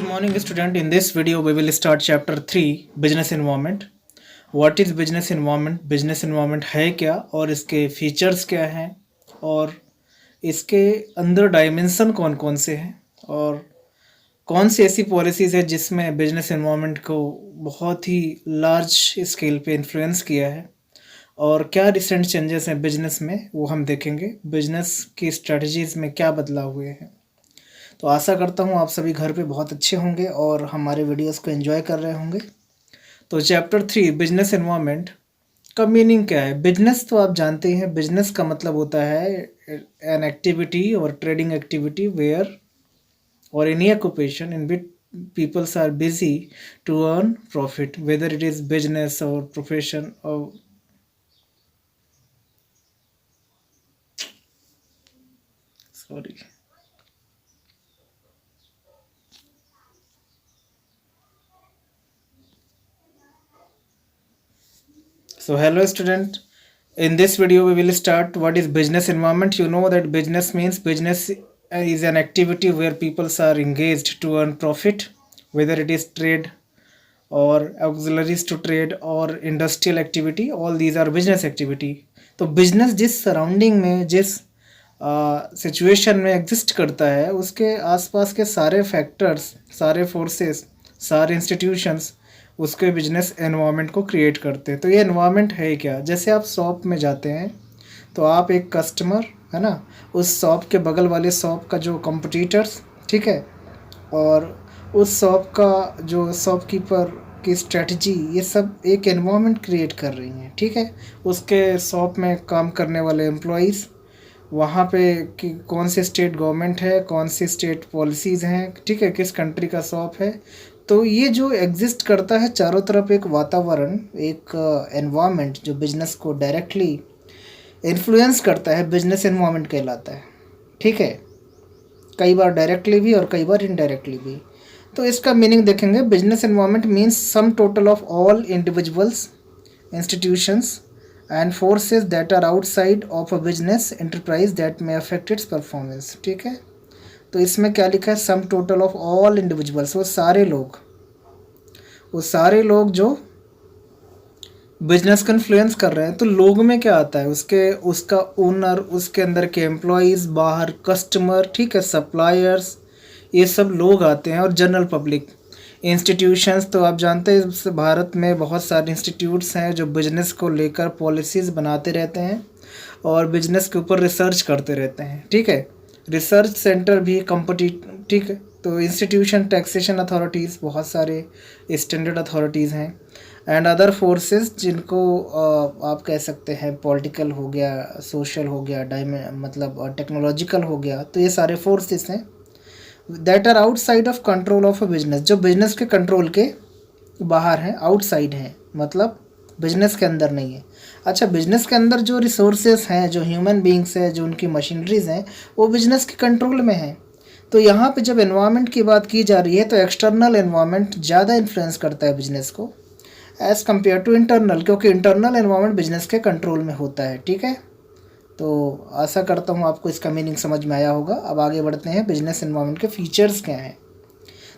morning student. In this video we will start chapter 3 business environment. What is business environment? Business environment है क्या और इसके features क्या हैं और इसके अंदर डायमेंशन कौन कौन से हैं और कौन सी ऐसी पॉलिसीज़ है जिसमें बिजनेस एनवायरनमेंट को बहुत ही लार्ज स्केल पे इन्फ्लुएंस किया है और क्या रिसेंट चेंजेस हैं बिजनेस में वो हम देखेंगे। बिजनेस की स्ट्रेटजीज़ में क्या बदलाव हुए हैं। तो आशा करता हूँ आप सभी घर पे बहुत अच्छे होंगे और हमारे वीडियोस को एंजॉय कर रहे होंगे। तो चैप्टर 3 बिजनेस एनवायरनमेंट का मीनिंग क्या है। बिजनेस तो आप जानते हैं, बिजनेस का मतलब होता है एन एक्टिविटी और ट्रेडिंग एक्टिविटी वेयर और any occupation in which peoples are busy to earn profit, whether it is business और प्रोफेशन और sorry. So hello student, in this video we will start what is business environment. You know that business means business is an activity where people are engaged to earn profit, whether it is trade or auxiliaries to trade or industrial activity, all these are business activity. तो business जिस surrounding में जिस situation में exist करता है उसके आसपास के सारे फैक्टर्स, सारे फोर्सेस, सारे इंस्टीट्यूशंस उसके बिजनेस एनवायरनमेंट को क्रिएट करते हैं। तो ये एनवायरनमेंट है क्या। जैसे आप शॉप में जाते हैं तो आप एक कस्टमर है ना, उस शॉप के बगल वाले शॉप का जो कंपटीटर्स, ठीक है, और उस शॉप का जो शॉपकीपर की स्ट्रेटजी, ये सब एक एनवायरनमेंट क्रिएट कर रही हैं, ठीक है। उसके शॉप में काम करने वाले एम्प्लॉयज़, वहाँ पे कि कौन से स्टेट गवर्नमेंट है, कौन सी स्टेट पॉलिसीज़ हैं, ठीक है, किस कंट्री का शॉप है। तो ये जो एग्जिस्ट करता है चारों तरफ एक वातावरण, एक एनवायरनमेंट जो बिजनेस को डायरेक्टली इन्फ्लुएंस करता है, बिजनेस एनवायरनमेंट कहलाता है, ठीक है। कई बार डायरेक्टली भी और कई बार इनडायरेक्टली भी। तो इसका मीनिंग देखेंगे। Business environment means sum total of all individuals, institutions and forces that are outside of a business enterprise that may affect its performance, ठीक है। तो इसमें क्या लिखा है, sum total of all individuals, वो सारे लोग जो बिजनेस को इन्फ्लुएंस कर रहे हैं। तो लोग में क्या आता है, उसका ओनर, उसके अंदर के एम्प्लॉयज़, बाहर कस्टमर, ठीक है, सप्लायर्स, ये सब लोग आते हैं, और जनरल पब्लिक। इंस्टीट्यूशंस तो आप जानते हैं भारत में बहुत सारे इंस्टीट्यूट्स हैं जो बिजनेस को लेकर पॉलिसीज़ बनाते रहते हैं और बिजनेस के ऊपर रिसर्च करते रहते हैं, ठीक है। रिसर्च सेंटर भी ठीक है। तो इंस्टीट्यूशन, टैक्सेशन अथॉरिटीज़, बहुत सारे स्टैंडर्ड अथॉरिटीज़ हैं, एंड अदर फोर्सेस जिनको आप कह सकते हैं पॉलिटिकल हो गया, सोशल हो गया, मतलब टेक्नोलॉजिकल हो गया। तो ये सारे फोर्सेस हैं that are outside of control of a business, जो बिजनेस के कंट्रोल के बाहर हैं, आउटसाइड हैं, मतलब बिजनेस के अंदर नहीं है। अच्छा, बिजनेस के अंदर जो रिसोर्सेस हैं, जो ह्यूमन बींग्स हैं, जो उनकी मशीनरीज हैं, वो बिजनेस के कंट्रोल में हैं। तो यहाँ पे जब एनवायरनमेंट की बात की जा रही है तो एक्सटर्नल एनवायरनमेंट ज़्यादा इन्फ्लुएंस करता है बिजनेस को एज़ कम्पेयर टू इंटरनल, क्योंकि इंटरनल एनवायरनमेंट बिजनेस के कंट्रोल में होता है, ठीक है। तो आशा करता हूँ आपको इसका मीनिंग समझ में आया होगा। अब आगे बढ़ते हैं, बिजनेस एनवायरनमेंट के फीचर्स क्या हैं।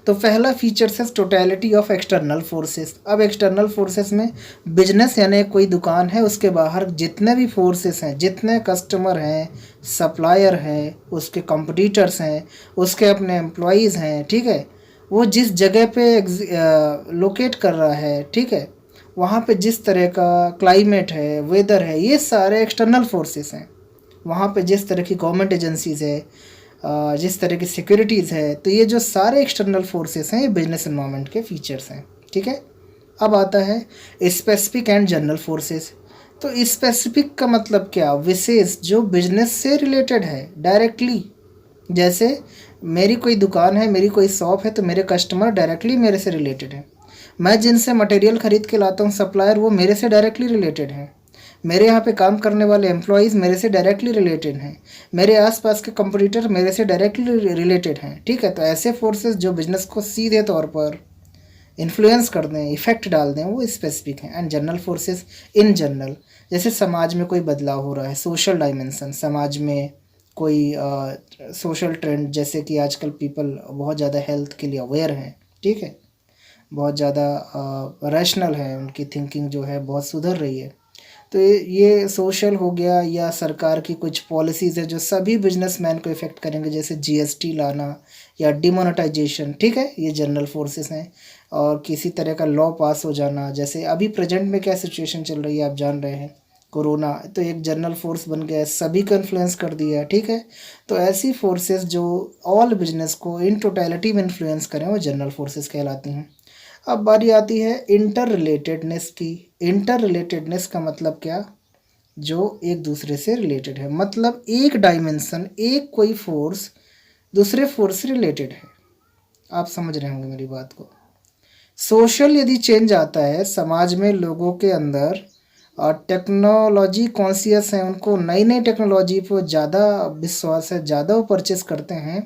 तो पहला फीचर्स है टोटलिटी ऑफ एक्सटर्नल फोर्सेस। अब एक्सटर्नल फोर्सेस में बिजनेस यानी कोई दुकान है, उसके बाहर जितने भी फोर्सेस हैं, जितने कस्टमर हैं, सप्लायर हैं, उसके कंपटीटर्स हैं, उसके अपने एम्प्लॉयज़ हैं, ठीक है, वो जिस जगह पे लोकेट कर रहा है, ठीक है, वहाँ पे जिस तरह का क्लाइमेट है, वेदर है, ये सारे एक्सटर्नल फोर्सेस हैं। वहाँ पे जिस तरह की गवर्नमेंट एजेंसीज़ है, जिस तरह की सिक्योरिटीज़ है, तो ये जो सारे एक्सटर्नल फोर्सेस हैं, ये बिजनेस एनवायरनमेंट के फीचर्स हैं, ठीक है। अब आता है स्पेसिफिक एंड जनरल फोर्सेस। तो स्पेसिफिक का मतलब क्या, विशेष, जो बिजनेस से रिलेटेड है डायरेक्टली। जैसे मेरी कोई दुकान है, मेरी कोई शॉप है, तो मेरे कस्टमर डायरेक्टली मेरे से रिलेटेड है। मैं जिनसे मटेरियल ख़रीद के लाता हूँ, सप्लायर, वो मेरे से डायरेक्टली रिलेटेड हैं। मेरे यहाँ पे काम करने वाले एम्प्लॉयज़ मेरे से डायरेक्टली रिलेटेड हैं। मेरे आसपास के कंपटीटर मेरे से डायरेक्टली रिलेटेड हैं, ठीक है। तो ऐसे फोर्सेस जो बिजनेस को सीधे तौर पर इन्फ्लुएंस कर दें, इफ़ेक्ट डाल दें, वो स्पेसिफिक हैं। And general forces in general, जैसे समाज में कोई बदलाव हो रहा है, सोशल डायमेंशन, समाज में कोई सोशल ट्रेंड, जैसे कि आजकल पीपल बहुत ज़्यादा हेल्थ के लिए अवेयर हैं, ठीक है, बहुत ज़्यादा रैशनल है, उनकी थिंकिंग जो है बहुत सुधर रही है। तो ये सोशल हो गया या सरकार की कुछ पॉलिसीज़ है जो सभी बिजनेसमैन को इफ़ेक्ट करेंगे, जैसे जीएसटी लाना या डिमोनेटाइजेशन, ठीक है, ये जनरल फोर्सेस हैं। और किसी तरह का लॉ पास हो जाना, जैसे अभी प्रेजेंट में क्या सिचुएशन चल रही है आप जान रहे हैं, कोरोना तो एक जनरल फोर्स बन गया है, सभी को इन्फ्लुएंस कर दिया है, ठीक है। तो ऐसी फोर्सेस जो ऑल बिजनेस को इन टोटलिटी में इन्फ्लुएंस करें वो जनरल फोर्सेस कहलाती हैं। अब बारी आती है इंटर रिलेटेडनेस की। इंटर रिलेटेडनेस का मतलब क्या, जो एक दूसरे से रिलेटेड है, मतलब एक डायमेंशन, एक कोई फोर्स दूसरे फोर्स से रिलेटेड है। आप समझ रहे होंगे मेरी बात को। सोशल यदि चेंज आता है समाज में, लोगों के अंदर और टेक्नोलॉजी कॉन्शियस है, उनको नई नई टेक्नोलॉजी पर ज़्यादा विश्वास है, ज़्यादा वो परचेस करते हैं,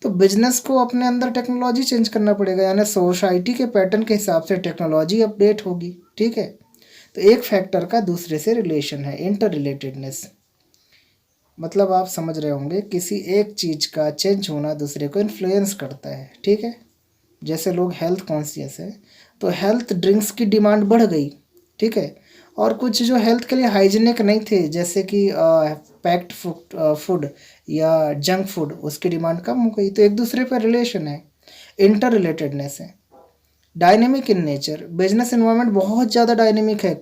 तो बिजनेस को अपने अंदर टेक्नोलॉजी चेंज करना पड़ेगा, यानी सोसाइटी के पैटर्न के हिसाब से टेक्नोलॉजी अपडेट होगी, ठीक है। तो एक फैक्टर का दूसरे से रिलेशन है, इंटर रिलेटेडनेस। मतलब आप समझ रहे होंगे, किसी एक चीज़ का चेंज होना दूसरे को इन्फ्लुएंस करता है, ठीक है। जैसे लोग हेल्थ कॉन्शियस है तो हेल्थ ड्रिंक्स की डिमांड बढ़ गई, ठीक है। और कुछ जो हेल्थ के लिए हाइजीनिक नहीं थे, जैसे कि पैक्ड फूड या जंक फूड, उसकी डिमांड कम हो गई। तो एक दूसरे पर रिलेशन है, इंटर रिलेटेडनेस है। Dynamic in nature, business environment बहुत ज़्यादा डायनेमिक है,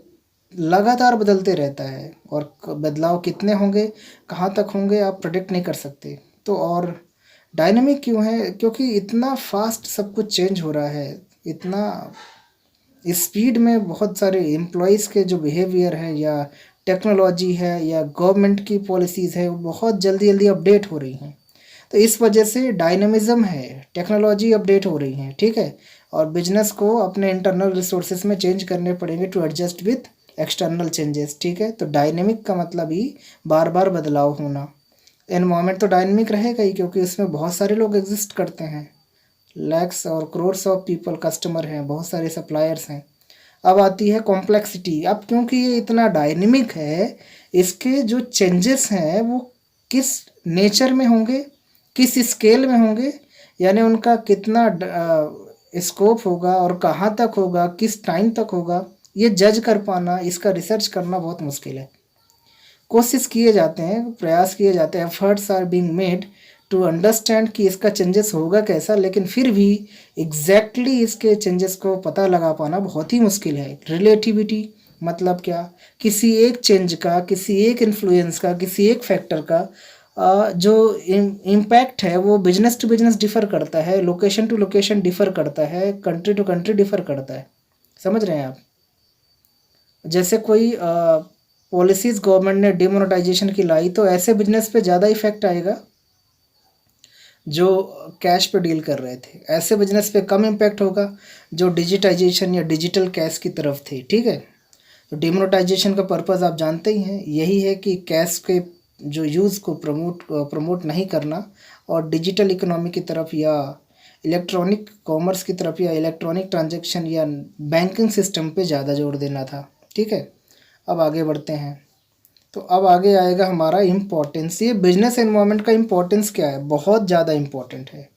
लगातार बदलते रहता है, और बदलाव कितने होंगे, कहाँ तक होंगे, आप प्रेडिक्ट नहीं कर सकते। तो और डायनेमिक क्यों है, क्योंकि इतना फास्ट सब कुछ चेंज हो रहा है, इतना स्पीड में बहुत सारे एम्प्लॉयज़ के जो बिहेवियर है या टेक्नोलॉजी है या गवर्नमेंट की पॉलिसीज़ है वो बहुत जल्दी जल्दी अपडेट हो रही हैं। तो इस वजह से डायनेमिज्म है, टेक्नोलॉजी अपडेट हो रही हैं, ठीक है। और बिजनेस को अपने इंटरनल रिसोर्सेज में चेंज करने पड़ेंगे to adjust with external changes, ठीक है। तो डायनेमिक का मतलब ही बार बार बदलाव होना। एनवायरनमेंट तो डायनेमिक रहेगा ही, क्योंकि इसमें बहुत सारे लोग एग्जिस्ट करते हैं, लैक्स और करोड्स ऑफ पीपल कस्टमर हैं, बहुत सारे सप्लायर्स हैं। अब आती है कॉम्प्लेक्सिटी। अब क्योंकि ये इतना डायनेमिक है, इसके जो चेंजेस हैं वो किस नेचर में होंगे, किस स्केल में होंगे, यानी उनका कितना स्कोप होगा और कहाँ तक होगा, किस टाइम तक होगा, ये जज कर पाना, इसका रिसर्च करना बहुत मुश्किल है। कोशिश किए जाते हैं, प्रयास किए जाते हैं, efforts are being made to understand कि इसका चेंजेस होगा कैसा, लेकिन फिर भी एग्जैक्टली इसके चेंजेस को पता लगा पाना बहुत ही मुश्किल है। रिलेटिविटी मतलब क्या, किसी एक चेंज का, किसी एक इन्फ्लुएंस का, किसी एक फैक्टर का जो इम्पैक्ट है वो बिजनेस टू बिजनेस डिफ़र करता है, लोकेशन टू लोकेशन डिफ़र करता है, कंट्री टू कंट्री डिफ़र करता है। समझ रहे हैं आप। जैसे कोई पॉलिसीज़ गवर्नमेंट ने डिमोनेटाइजेशन की लाई, तो ऐसे बिजनेस पे ज़्यादा इफेक्ट आएगा जो कैश पे डील कर रहे थे, ऐसे बिजनेस पे कम इम्पैक्ट होगा जो डिजिटाइजेशन या डिजिटल कैश की तरफ थे, ठीक है। तो डिमोनेटाइजेशन का पर्पज़ आप जानते ही हैं, यही है कि कैश के जो यूज़ को प्रमोट नहीं करना और डिजिटल इकोनॉमी की तरफ या इलेक्ट्रॉनिक कॉमर्स की तरफ या इलेक्ट्रॉनिक ट्रांजैक्शन या बैंकिंग सिस्टम पे ज़्यादा जोर देना था, ठीक है। अब आगे बढ़ते हैं। तो अब आगे आएगा हमारा इम्पोर्टेंस। ये बिजनेस एनवायरनमेंट का इम्पोर्टेंस क्या है, बहुत ज़्यादा इम्पोर्टेंट है।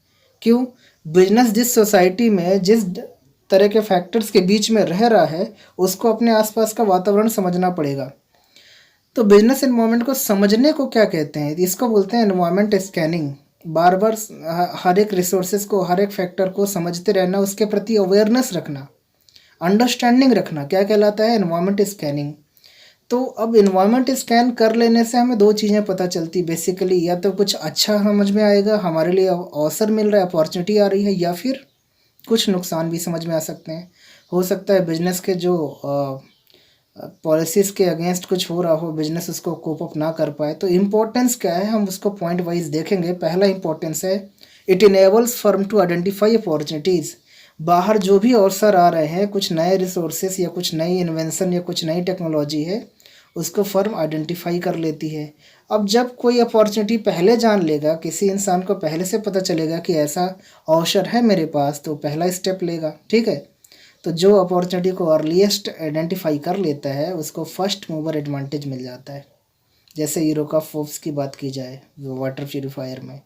क्यों, बिजनेस जिस सोसाइटी में जिस तरह के फैक्टर्स के बीच में रह रहा है उसको अपने आसपास का वातावरण समझना पड़ेगा। तो बिजनेस एनवायरनमेंट को समझने को क्या कहते हैं, इसको बोलते हैं एनवायरनमेंट स्कैनिंग। बार बार हर एक रिसोर्सेज को, हर एक फैक्टर को समझते रहना, उसके प्रति अवेयरनेस रखना, अंडरस्टैंडिंग रखना, क्या कहलाता है, एनवायरनमेंट स्कैनिंग। तो अब इन्वायरमेंट स्कैन कर लेने से हमें दो चीज़ें पता चलती बेसिकली, या तो कुछ अच्छा समझ में आएगा, हमारे लिए अवसर मिल रहा है, अपॉर्चुनिटी आ रही है, या फिर कुछ नुकसान भी समझ में आ सकते हैं। हो सकता है बिजनेस के जो पॉलिसीज़ के अगेंस्ट कुछ हो रहा हो, बिजनेस उसको कोप अप ना कर पाए। तो इम्पोर्टेंस क्या है, हम उसको पॉइंट वाइज देखेंगे। पहला इम्पोर्टेंस है, it enables firm to identify opportunities. बाहर जो भी अवसर आ रहे हैं, कुछ नए रिसोर्सेस या कुछ नई इन्वेंशन या कुछ नई टेक्नोलॉजी है, उसको फर्म आइडेंटिफाई कर लेती है। अब जब कोई अपॉर्चुनिटी पहले जान लेगा, किसी इंसान को पहले से पता चलेगा कि ऐसा अवसर है मेरे पास, तो पहला स्टेप लेगा, ठीक है। तो जो अपॉर्चुनिटी को अर्लीस्ट आइडेंटिफाई कर लेता है उसको फर्स्ट मूवर एडवांटेज मिल जाता है। जैसे यूरोका फोर्ब्स की बात की जाए वाटर प्यूरिफायर में,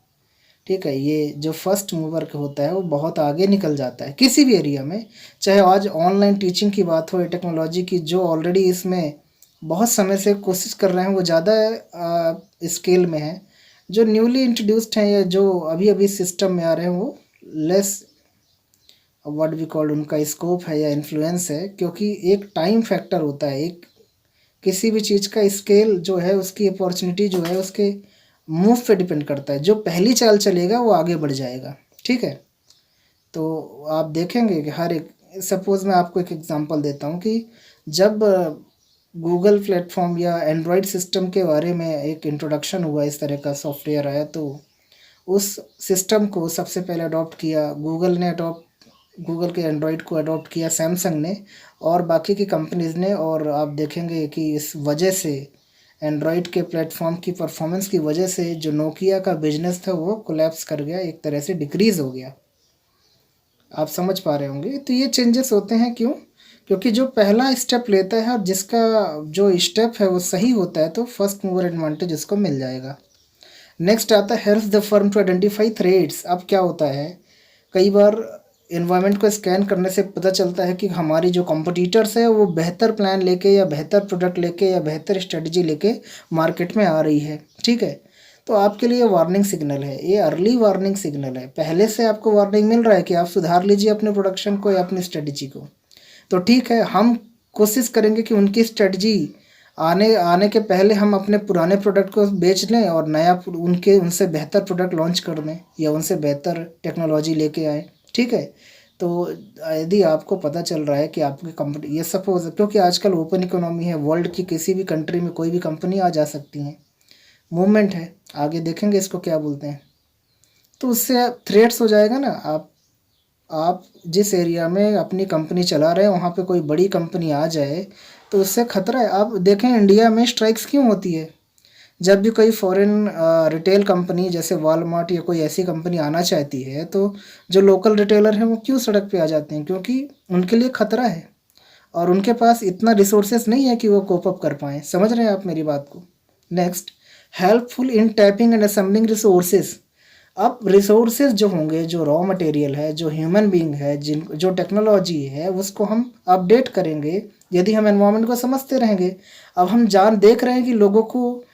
ठीक है, ये जो फर्स्ट मूवर होता है वो बहुत आगे निकल जाता है किसी भी एरिया में। चाहे आज ऑनलाइन टीचिंग की बात हो या टेक्नोलॉजी की, जो ऑलरेडी इसमें बहुत समय से कोशिश कर रहे हैं वो ज़्यादा स्केल में है। जो न्यूली इंट्रोड्यूस्ड हैं या जो अभी अभी सिस्टम में आ रहे हैं वो लेस व्हाट वी कॉल्ड उनका स्कोप है या इन्फ्लुएंस है, क्योंकि एक टाइम फैक्टर होता है। एक किसी भी चीज़ का स्केल जो है, उसकी अपॉर्चुनिटी जो है, उसके मूव पे डिपेंड करता है। जो पहली चाल चलेगा वो आगे बढ़ जाएगा, ठीक है। तो आप देखेंगे कि हर एक, सपोज़ मैं आपको एक एग्जांपल देता हूँ कि जब गूगल प्लेटफॉर्म या एंड्रॉयड सिस्टम के बारे में एक इंट्रोडक्शन हुआ, इस तरह का सॉफ्टवेयर आया, तो उस सिस्टम को सबसे पहले अडॉप्ट किया गूगल ने, गूगल के एंड्रॉयड को अडॉप्ट किया सैमसंग ने और बाकी की कंपनीज़ ने। और आप देखेंगे कि इस वजह से एंड्रॉयड के प्लेटफॉर्म की परफॉर्मेंस की वजह से जो नोकिया का बिजनेस था वो कोलैप्स कर गया, एक तरह से डिक्रीज़ हो गया। आप समझ पा रहे होंगे। तो ये चेंजेस होते हैं क्यों? क्योंकि जो पहला स्टेप लेता है और जिसका जो स्टेप है वो सही होता है, तो फर्स्ट मूवर एडवांटेज उसको मिल जाएगा। नेक्स्ट आता है help the firm to identify threats. अब क्या होता है, कई बार इन्वायरमेंट को स्कैन करने से पता चलता है कि हमारी जो कॉम्पिटिटर्स है वो बेहतर प्लान लेके या बेहतर प्रोडक्ट लेके या बेहतर स्ट्रेटजी लेके मार्केट में आ रही है, ठीक है। तो आपके लिए वार्निंग सिग्नल है, ये अर्ली वार्निंग सिग्नल है। पहले से आपको वार्निंग मिल रहा है कि आप सुधार लीजिए अपने प्रोडक्शन को या अपनी स्ट्रेटजी को। तो ठीक है, हम कोशिश करेंगे कि उनकी स्ट्रेटजी आने आने के पहले हम अपने पुराने प्रोडक्ट को बेच लें और नया उनसे बेहतर प्रोडक्ट लॉन्च कर दें या उनसे बेहतर टेक्नोलॉजी लेके आए, ठीक है। तो यदि आपको पता चल रहा है कि आपकी कंपनी, ये सपोज, क्योंकि आजकल ओपन इकोनॉमी है, वर्ल्ड की किसी भी कंट्री में कोई भी कंपनी आ जा सकती है, मूवमेंट है, आगे देखेंगे इसको क्या बोलते हैं। तो उससे थ्रेट्स हो जाएगा ना। आप जिस एरिया में अपनी कंपनी चला रहे हैं वहाँ पे कोई बड़ी कंपनी आ जाए तो उससे खतरा है। आप देखें इंडिया में स्ट्राइक्स क्यों होती है, जब भी कोई फॉरेन रिटेल कंपनी जैसे वॉलमार्ट या कोई ऐसी कंपनी आना चाहती है तो जो लोकल रिटेलर हैं वो क्यों सड़क पे आ जाते हैं, क्योंकि उनके लिए खतरा है और उनके पास इतना रिसोर्सेज नहीं है कि वो कोप अप कर पाएँ। समझ रहे हैं आप मेरी बात को। Next, helpful in tapping and assembling resources. अब रिसोर्सेज जो होंगे, जो रॉ मटेरियल है, जो ह्यूमन बीइंग है, जो टेक्नोलॉजी है, उसको हम अपडेट करेंगे यदि हम एनवायरनमेंट को समझते रहेंगे। अब हम देख रहे हैं कि लोगों को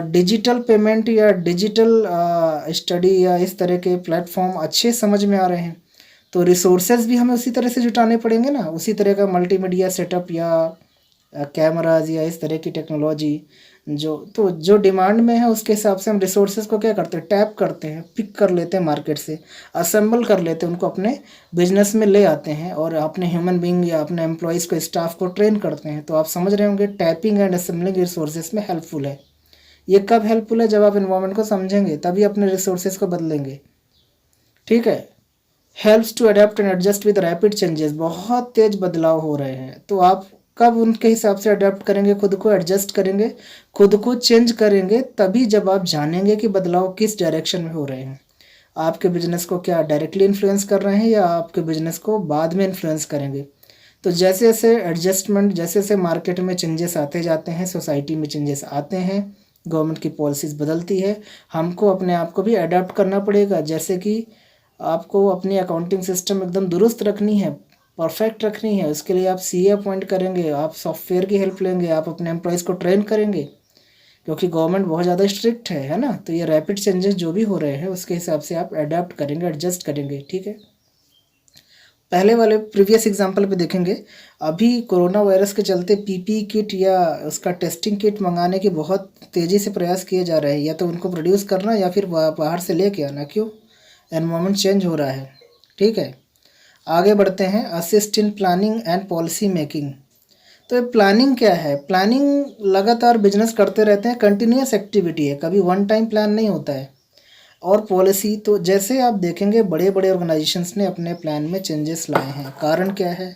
डिजिटल पेमेंट या डिजिटल स्टडी या इस तरह के प्लेटफॉर्म अच्छे समझ में आ रहे हैं, तो रिसोर्सेज भी हमें उसी तरह से जुटाने पड़ेंगे ना, उसी तरह का मल्टीमीडिया सेटअप या कैमराज या इस तरह की टेक्नोलॉजी जो डिमांड में है उसके हिसाब से हम रिसोर्सेज को क्या करते हैं, टैप करते हैं, पिक कर लेते हैं मार्केट से, असेंबल कर लेते हैं, उनको अपने बिजनेस में ले आते हैं और अपने ह्यूमन बीइंग या अपने एम्प्लॉयज़ को, स्टाफ को ट्रेन करते हैं। तो आप समझ रहे होंगे टैपिंग एंड असेंबलिंग रिसोर्सेज में हेल्पफुल है। ये कब हेल्पफुल है, जब आप इन्वायरमेंट को समझेंगे तभी अपने रिसोर्सेज को बदलेंगे, ठीक है। Helps to adapt and adjust with rapid changes. बहुत तेज बदलाव हो रहे हैं, तो आप कब उनके हिसाब से अडेप्ट करेंगे, खुद को एडजस्ट करेंगे, खुद को चेंज करेंगे, तभी जब आप जानेंगे कि बदलाव किस डायरेक्शन में हो रहे हैं। आपके बिजनेस को क्या डायरेक्टली इन्फ्लुएंस कर रहे हैं या आपके बिजनेस को बाद में इन्फ्लुएंस करेंगे। तो जैसे जैसे एडजस्टमेंट, जैसे जैसे मार्केट में चेंजेस आते जाते हैं, सोसाइटी में चेंजेस आते हैं, गवर्नमेंट की पॉलिसीज़ बदलती है, हमको अपने आप को भी अडेप्ट करना पड़ेगा। जैसे कि आपको अपनी अकाउंटिंग सिस्टम एकदम दुरुस्त रखनी है, परफेक्ट रखनी है, उसके लिए आप सीए अपॉइंट करेंगे, आप सॉफ्टवेयर की हेल्प लेंगे, आप अपने एम्प्लॉयज़ को ट्रेन करेंगे, क्योंकि गवर्नमेंट बहुत ज़्यादा स्ट्रिक्ट है ना। तो ये रैपिड चेंजेस जो भी हो रहे हैं उसके हिसाब से आप अडेप्ट करेंगे, एडजस्ट करेंगे, ठीक है। पहले वाले प्रीवियस एग्जांपल पे देखेंगे, अभी कोरोना वायरस के चलते पीपीई किट या उसका टेस्टिंग किट मंगाने के बहुत तेज़ी से प्रयास किए जा रहे हैं, या तो उनको प्रोड्यूस करना या फिर बाहर से लेके आना। क्यों? एनवायरनमेंट चेंज हो रहा है, ठीक है। आगे बढ़ते हैं, assist in planning and policy making. तो ये प्लानिंग क्या है? प्लानिंग लगातार बिजनेस करते रहते हैं, कंटिन्यूस एक्टिविटी है, कभी वन टाइम प्लान नहीं होता है। और पॉलिसी, तो जैसे आप देखेंगे बड़े बड़े ऑर्गेनाइजेशंस ने अपने प्लान में चेंजेस लाए हैं। कारण क्या है?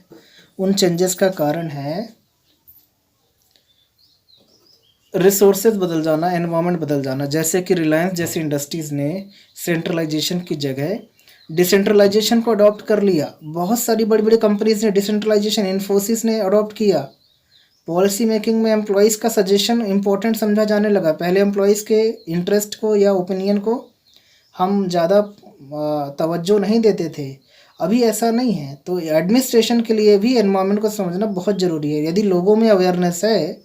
उन चेंजेस का कारण है रिसोर्सेज बदल जाना, एनवायरनमेंट बदल जाना। जैसे कि रिलायंस जैसी इंडस्ट्रीज़ ने सेंट्रलाइजेशन की जगह डिसेंट्रलाइजेशन को अडॉप्ट कर लिया। बहुत सारी बड़ी बड़ी कंपनीज ने डिसेंट्रलाइजेशन, इन्फोसिस ने अडॉप्ट किया, पॉलिसी मेकिंग में एम्प्लॉयज़ का सजेशन इम्पोर्टेंट समझा जाने लगा। पहले एम्प्लॉयज़ के इंटरेस्ट को या ओपिनियन को हम ज़्यादा तवज्जो नहीं देते थे, अभी ऐसा नहीं है। तो एडमिनिस्ट्रेशन के लिए भी एनवायरनमेंट को समझना बहुत ज़रूरी है। यदि लोगों में अवेयरनेस है,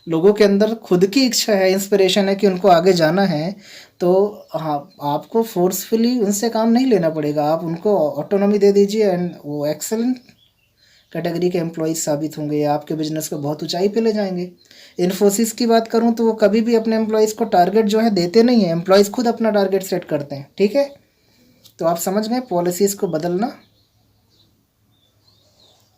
लोगों के अंदर खुद की इच्छा है, इंस्पिरेशन है कि उनको आगे जाना है, तो हाँ, आपको फोर्सफुली उनसे काम नहीं लेना पड़ेगा। आप उनको ऑटोनॉमी दे दीजिए एंड वो एक्सेलेंट कैटेगरी के एम्प्लॉयज़ साबित होंगे या आपके बिजनेस को बहुत ऊंचाई पे ले जाएंगे। इन्फोसिस की बात करूं तो वो कभी भी अपने एम्प्लॉयज़ को टारगेट जो है देते नहीं है, एम्प्लॉयज़ खुद अपना टारगेट सेट करते हैं। ठीक है, तो आप समझ गए पॉलिसीज़ को बदलना।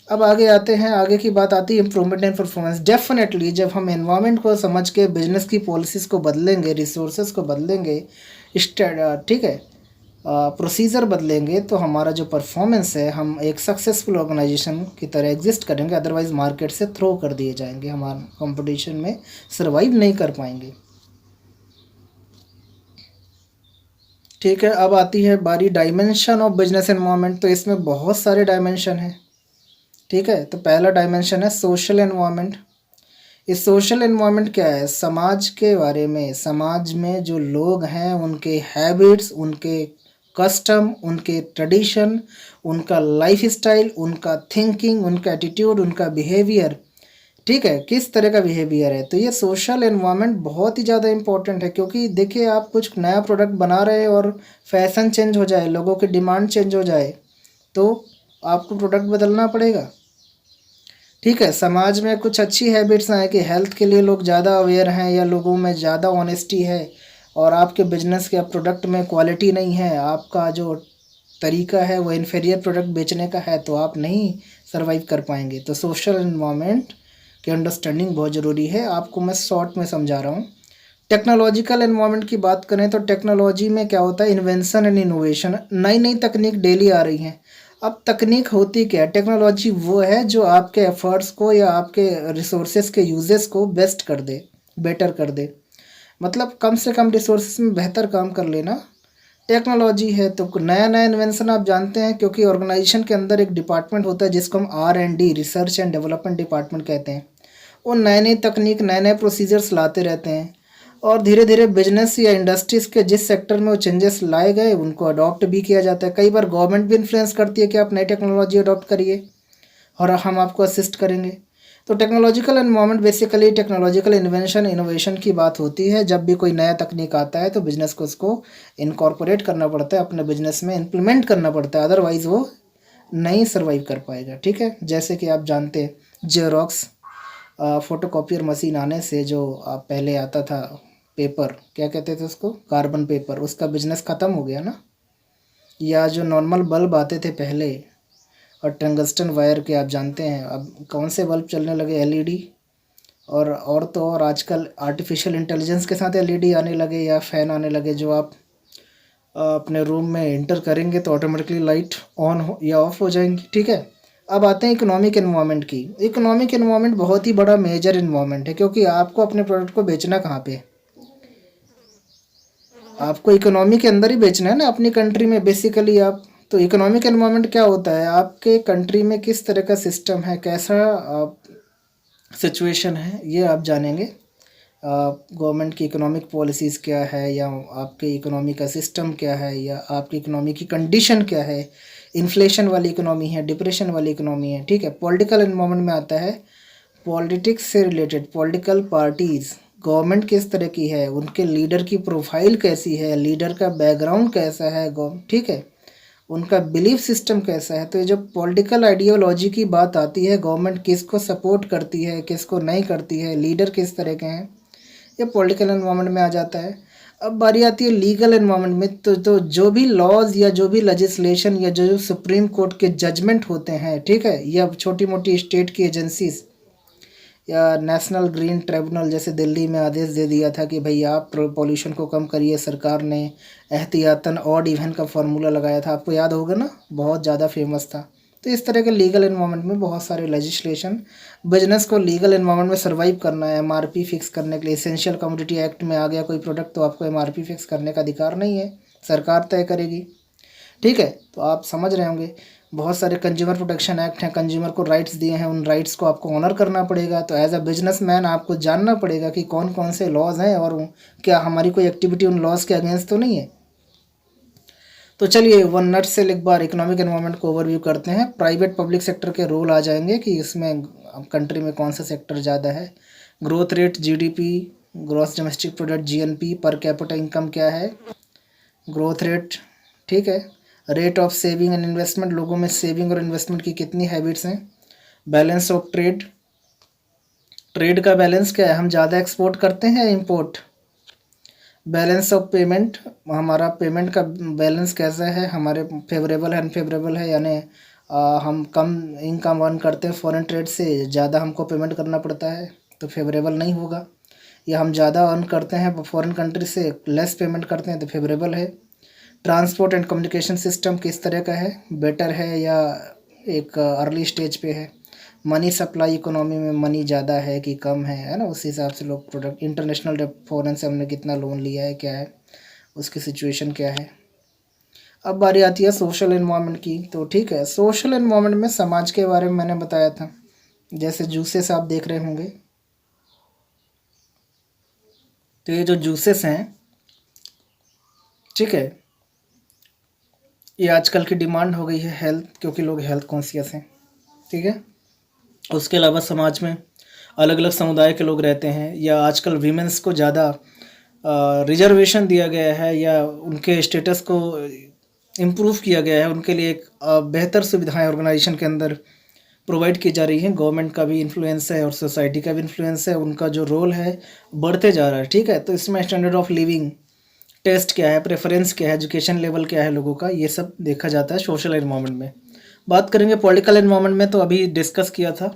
अब आगे आते हैं, आगे की बात आती है इम्प्रूवमेंट इन परफॉर्मेंस। डेफिनेटली जब हम एनवायरनमेंट को समझ के बिजनेस की पॉलिसीज़ को बदलेंगे, रिसोर्सेज को बदलेंगे, ठीक है, प्रोसीजर बदलेंगे, तो हमारा जो परफॉर्मेंस है, हम एक सक्सेसफुल ऑर्गेनाइजेशन की तरह एग्जिस्ट करेंगे। अदरवाइज मार्केट से थ्रो कर दिए जाएंगे, हमारे कंपटीशन में सर्वाइव नहीं कर पाएंगे। ठीक है, अब आती है बारी डायमेंशन ऑफ बिजनेस एनवायरनमेंट। तो इसमें बहुत सारे डायमेंशन हैं। ठीक है, तो पहला डायमेंशन है सोशल एनवायरनमेंट। इस सोशल एनवायरनमेंट क्या है? समाज के बारे में, समाज में जो लोग हैं उनके हैबिट्स, उनके कस्टम, उनके ट्रेडिशन, उनका लाइफ स्टाइल, उनका थिंकिंग, उनका एटीट्यूड, उनका बिहेवियर। ठीक है, किस तरह का बिहेवियर है। तो ये सोशल एनवायरनमेंट बहुत ही ज़्यादा इंपॉर्टेंट है, क्योंकि देखिए आप कुछ नया प्रोडक्ट बना रहे हैं और फैशन चेंज हो जाए, लोगों की डिमांड चेंज हो जाए, तो आपको प्रोडक्ट बदलना पड़ेगा। ठीक है, समाज में कुछ अच्छी हैबिट्स हैं कि हेल्थ के लिए लोग ज़्यादा अवेयर हैं या लोगों में ज़्यादा ऑनेस्टी है, और आपके बिजनेस के प्रोडक्ट में क्वालिटी नहीं है, आपका जो तरीका है वो इन्फीरियर प्रोडक्ट बेचने का है, तो आप नहीं सर्वाइव कर पाएंगे। तो सोशल इन्वायरमेंट की अंडरस्टैंडिंग बहुत ज़रूरी है। आपको मैं शॉर्ट में समझा रहा हूँ। टेक्नोलॉजिकल एनवायरनमेंट की बात करें तो टेक्नोलॉजी में क्या होता है? Invention and innovation. नई नई तकनीक डेली आ रही हैं। अब तकनीक होती क्या है? टेक्नोलॉजी वो है जो आपके एफर्ट्स को या आपके रिसोर्सेज के यूजेस को बेस्ट कर दे, बेटर कर दे। मतलब कम से कम रिसोर्सेज में बेहतर काम कर लेना टेक्नोलॉजी है। तो नया नया इन्वेंशन आप जानते हैं, क्योंकि ऑर्गेनाइजेशन के अंदर एक डिपार्टमेंट होता है जिसको हम R&D, research and development department कहते हैं। वो नए नई तकनीक, नए नए प्रोसीजर्स लाते रहते हैं, और धीरे धीरे बिजनेस या इंडस्ट्रीज़ के जिस सेक्टर में वो चेंजेस लाए गए उनको अडॉप्ट भी किया जाता है। कई बार गवर्नमेंट भी इन्फ्लुएंस करती है कि आप नई टेक्नोलॉजी अडॉप्ट करिए और हम आपको असिस्ट करेंगे। तो technological environment basically technological invention, innovation की बात होती है। जब भी कोई नया तकनीक आता है तो बिज़नेस को उसको इनकॉर्पोरेट करना पड़ता है, अपने बिजनेस में इम्प्लीमेंट करना पड़ता है, अदरवाइज़ वो नहीं सर्वाइव कर पाएगा। ठीक है, जैसे कि आप जानते हैं जेरोक्स फोटोकॉपियर मशीन आने से जो पहले आता था पेपर, क्या कहते थे उसको, कार्बन पेपर, उसका बिजनेस ख़त्म हो गया ना। या जो नॉर्मल बल्ब आते थे पहले और टंगस्टन वायर के, आप जानते हैं अब कौन से बल्ब चलने लगे? LED। और तो और आजकल आर्टिफिशियल इंटेलिजेंस के साथ LED आने लगे या फ़ैन आने लगे, जो आप अपने रूम में इंटर करेंगे तो ऑटोमेटिकली लाइट ऑन हो या ऑफ हो जाएंगी। ठीक है, अब आते हैं इकोनॉमिक एनवायरनमेंट की। इकोनॉमिक एनवायरनमेंट बहुत ही बड़ा मेजर एनवायरनमेंट है, क्योंकि आपको अपने प्रोडक्ट को बेचना कहाँ पे? आपको इकोनॉमी के अंदर ही बेचना है ना, अपनी कंट्री में बेसिकली आप। तो इकोनॉमिक एनवायरनमेंट क्या होता है? आपके कंट्री में किस तरह का सिस्टम है, कैसा सिचुएशन है, ये आप जानेंगे। गवर्नमेंट की इकोनॉमिक पॉलिसीज़ क्या है, या आपके इकोनॉमी का सिस्टम क्या है, या आपकी इकोनॉमी की कंडीशन क्या है। इन्फ्लेशन वाली इकोनॉमी है, डिप्रेशन वाली इकोनॉमी है। ठीक है, पॉलिटिकल एनवायरनमेंट में आता है पॉलिटिक्स से रिलेटेड, पॉलिटिकल पार्टीज़, गवर्नमेंट किस तरह की है, उनके लीडर की प्रोफाइल कैसी है, लीडर का बैकग्राउंड कैसा है, ठीक है, उनका बिलीफ सिस्टम कैसा है। तो ये जो पॉलिटिकल आइडियोलॉजी की बात आती है, गवर्नमेंट किसको सपोर्ट करती है, किसको नहीं करती है, लीडर किस तरह के हैं, ये पॉलिटिकल एनवायरनमेंट में आ जाता है। अब बारी आती है लीगल एनवायरनमेंट में। तो जो भी लॉज या जो भी लेजिस्लेशन या जो सुप्रीम कोर्ट के जजमेंट होते हैं, ठीक है, या छोटी मोटी स्टेट की एजेंसीज या नेशनल ग्रीन ट्रिब्यूनल, जैसे दिल्ली में आदेश दे दिया था कि भाई आप पॉल्यूशन को कम करिए, सरकार ने एहतियातन ऑड इवन का फार्मूला लगाया था, आपको याद होगा ना, बहुत ज़्यादा फेमस था। तो इस तरह के लीगल एनवायरनमेंट में बहुत सारे लेजिस्लेशन, बिजनेस को लीगल एनवायरनमेंट में सर्वाइव करना है। MRP फिक्स करने के लिए एसेंशियल कमोडिटी एक्ट में आ गया कोई प्रोडक्ट, तो आपको MRP फिक्स करने का अधिकार नहीं है, सरकार तय करेगी। ठीक है, तो आप समझ रहे होंगे बहुत सारे कंज्यूमर प्रोटेक्शन एक्ट हैं, कंज्यूमर को राइट्स दिए हैं, उन राइट्स को आपको ऑनर करना पड़ेगा। तो एज अ बिजनेसमैन आपको जानना पड़ेगा कि कौन कौन से लॉज हैं और क्या हमारी कोई एक्टिविटी उन लॉज के अगेंस्ट तो नहीं है। तो चलिए वन नट से एक बार इकोनॉमिक एनवायरनमेंट को ओवरव्यू करते हैं। प्राइवेट पब्लिक सेक्टर के रोल आ जाएंगे कि इसमें कंट्री में कौन सा सेक्टर ज़्यादा है, growth rate, GDP, gross domestic product, GNP, per capita income क्या है, ग्रोथ रेट, ठीक है, rate of saving and investment, लोगों में सेविंग और इन्वेस्टमेंट की कितनी हैबिट्स हैं, बैलेंस ऑफ ट्रेड, ट्रेड का बैलेंस क्या है, हम ज़्यादा एक्सपोर्ट करते हैं इंपोर्ट, बैलेंस ऑफ पेमेंट, हमारा पेमेंट का बैलेंस कैसा है, हमारे फेवरेबल है अनफेवरेबल है, यानी हम कम इनकम अर्न करते हैं फॉरेन ट्रेड से, ज़्यादा हमको पेमेंट करना पड़ता है तो फेवरेबल नहीं होगा, या हम ज़्यादा अर्न करते हैं फॉरेन कंट्री से लेस पेमेंट करते हैं तो फेवरेबल है। ट्रांसपोर्ट एंड कम्युनिकेशन सिस्टम किस तरह का है, बेटर है या एक अर्ली स्टेज पे है, मनी सप्लाई इकोनॉमी में मनी ज़्यादा है कि कम है ना, उस हिसाब से लोग प्रोडक्ट, इंटरनेशनल फॉरेन से हमने कितना लोन लिया है, क्या है उसकी सिचुएशन क्या है। अब बारी आती है सोशल एनवायरनमेंट की। तो ठीक है, सोशल एनवायरनमेंट में समाज के बारे में मैंने बताया था, जैसे जूसेस आप देख रहे होंगे, तो ये जो जूसेस हैं, ठीक है, ये आजकल की डिमांड हो गई है हेल्थ, क्योंकि लोग हेल्थ कॉन्शियस हैं, ठीक है। उसके अलावा समाज में अलग अलग समुदाय के लोग रहते हैं, या आजकल वीमेंस को ज़्यादा रिजर्वेशन दिया गया है या उनके स्टेटस को इम्प्रूव किया गया है, उनके लिए एक बेहतर सुविधाएं ऑर्गेनाइजेशन के अंदर प्रोवाइड की जा रही हैं। गवर्नमेंट का भी इन्फ्लुएंस है और सोसाइटी का भी इन्फ्लुएंस है, उनका जो रोल है बढ़ते जा रहा है, ठीक है। तो इसमें स्टैंडर्ड ऑफ लिविंग, टेस्ट क्या है, प्रेफरेंस क्या है, एजुकेशन लेवल क्या है लोगों का, ये सब देखा जाता है सोशल एनवायरनमेंट में। बात करेंगे पॉलिटिकल एनवायरनमेंट में, तो अभी डिस्कस किया था,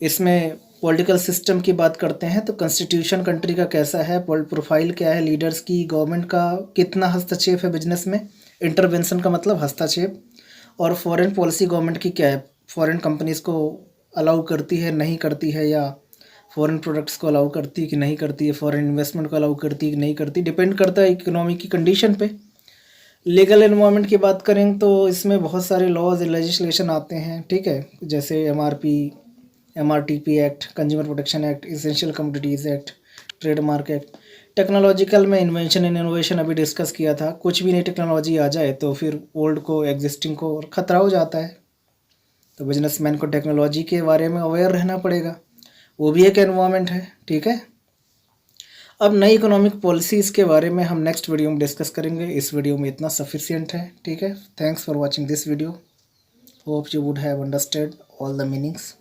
इसमें पॉलिटिकल सिस्टम की बात करते हैं तो कॉन्स्टिट्यूशन कंट्री का कैसा है, प्रोफाइल क्या है लीडर्स की, गवर्नमेंट का कितना हस्तक्षेप है बिजनेस में, इंटरवेंशन का मतलब हस्तक्षेप, और फॉरेन पॉलिसी गवर्नमेंट की क्या है, फॉरेन कंपनीज़ को अलाउ करती है नहीं करती है, या फॉरेन प्रोडक्ट्स को अलाउ करती है कि नहीं करती है, फॉरेन इन्वेस्टमेंट को अलाउ करती है कि नहीं करती, डिपेंड करता है इकोनॉमी की कंडीशन पे। लीगल एनवायरनमेंट की बात करें तो इसमें बहुत सारे लॉज लेजिस्लेशन आते हैं, ठीक है, जैसे MRTP act, consumer protection act, essential commodities act, trademark act. Technological में इन्वेंशन एंड इनोवेशन अभी डिस्कस किया था, कुछ भी नई टेक्नोलॉजी आ जाए तो फिर ओल्ड को, एग्जिस्टिंग को खतरा हो जाता है, तो बिजनेसमैन को टेक्नोलॉजी के बारे में अवेयर रहना पड़ेगा, वो भी एक एनवायरनमेंट है, ठीक है। अब नई इकोनॉमिक पॉलिसीज़ के बारे में हम नेक्स्ट वीडियो में डिस्कस करेंगे, इस वीडियो में इतना सफिशिएंट है, ठीक है। Thanks for watching this video, hope you would have understand all the meanings.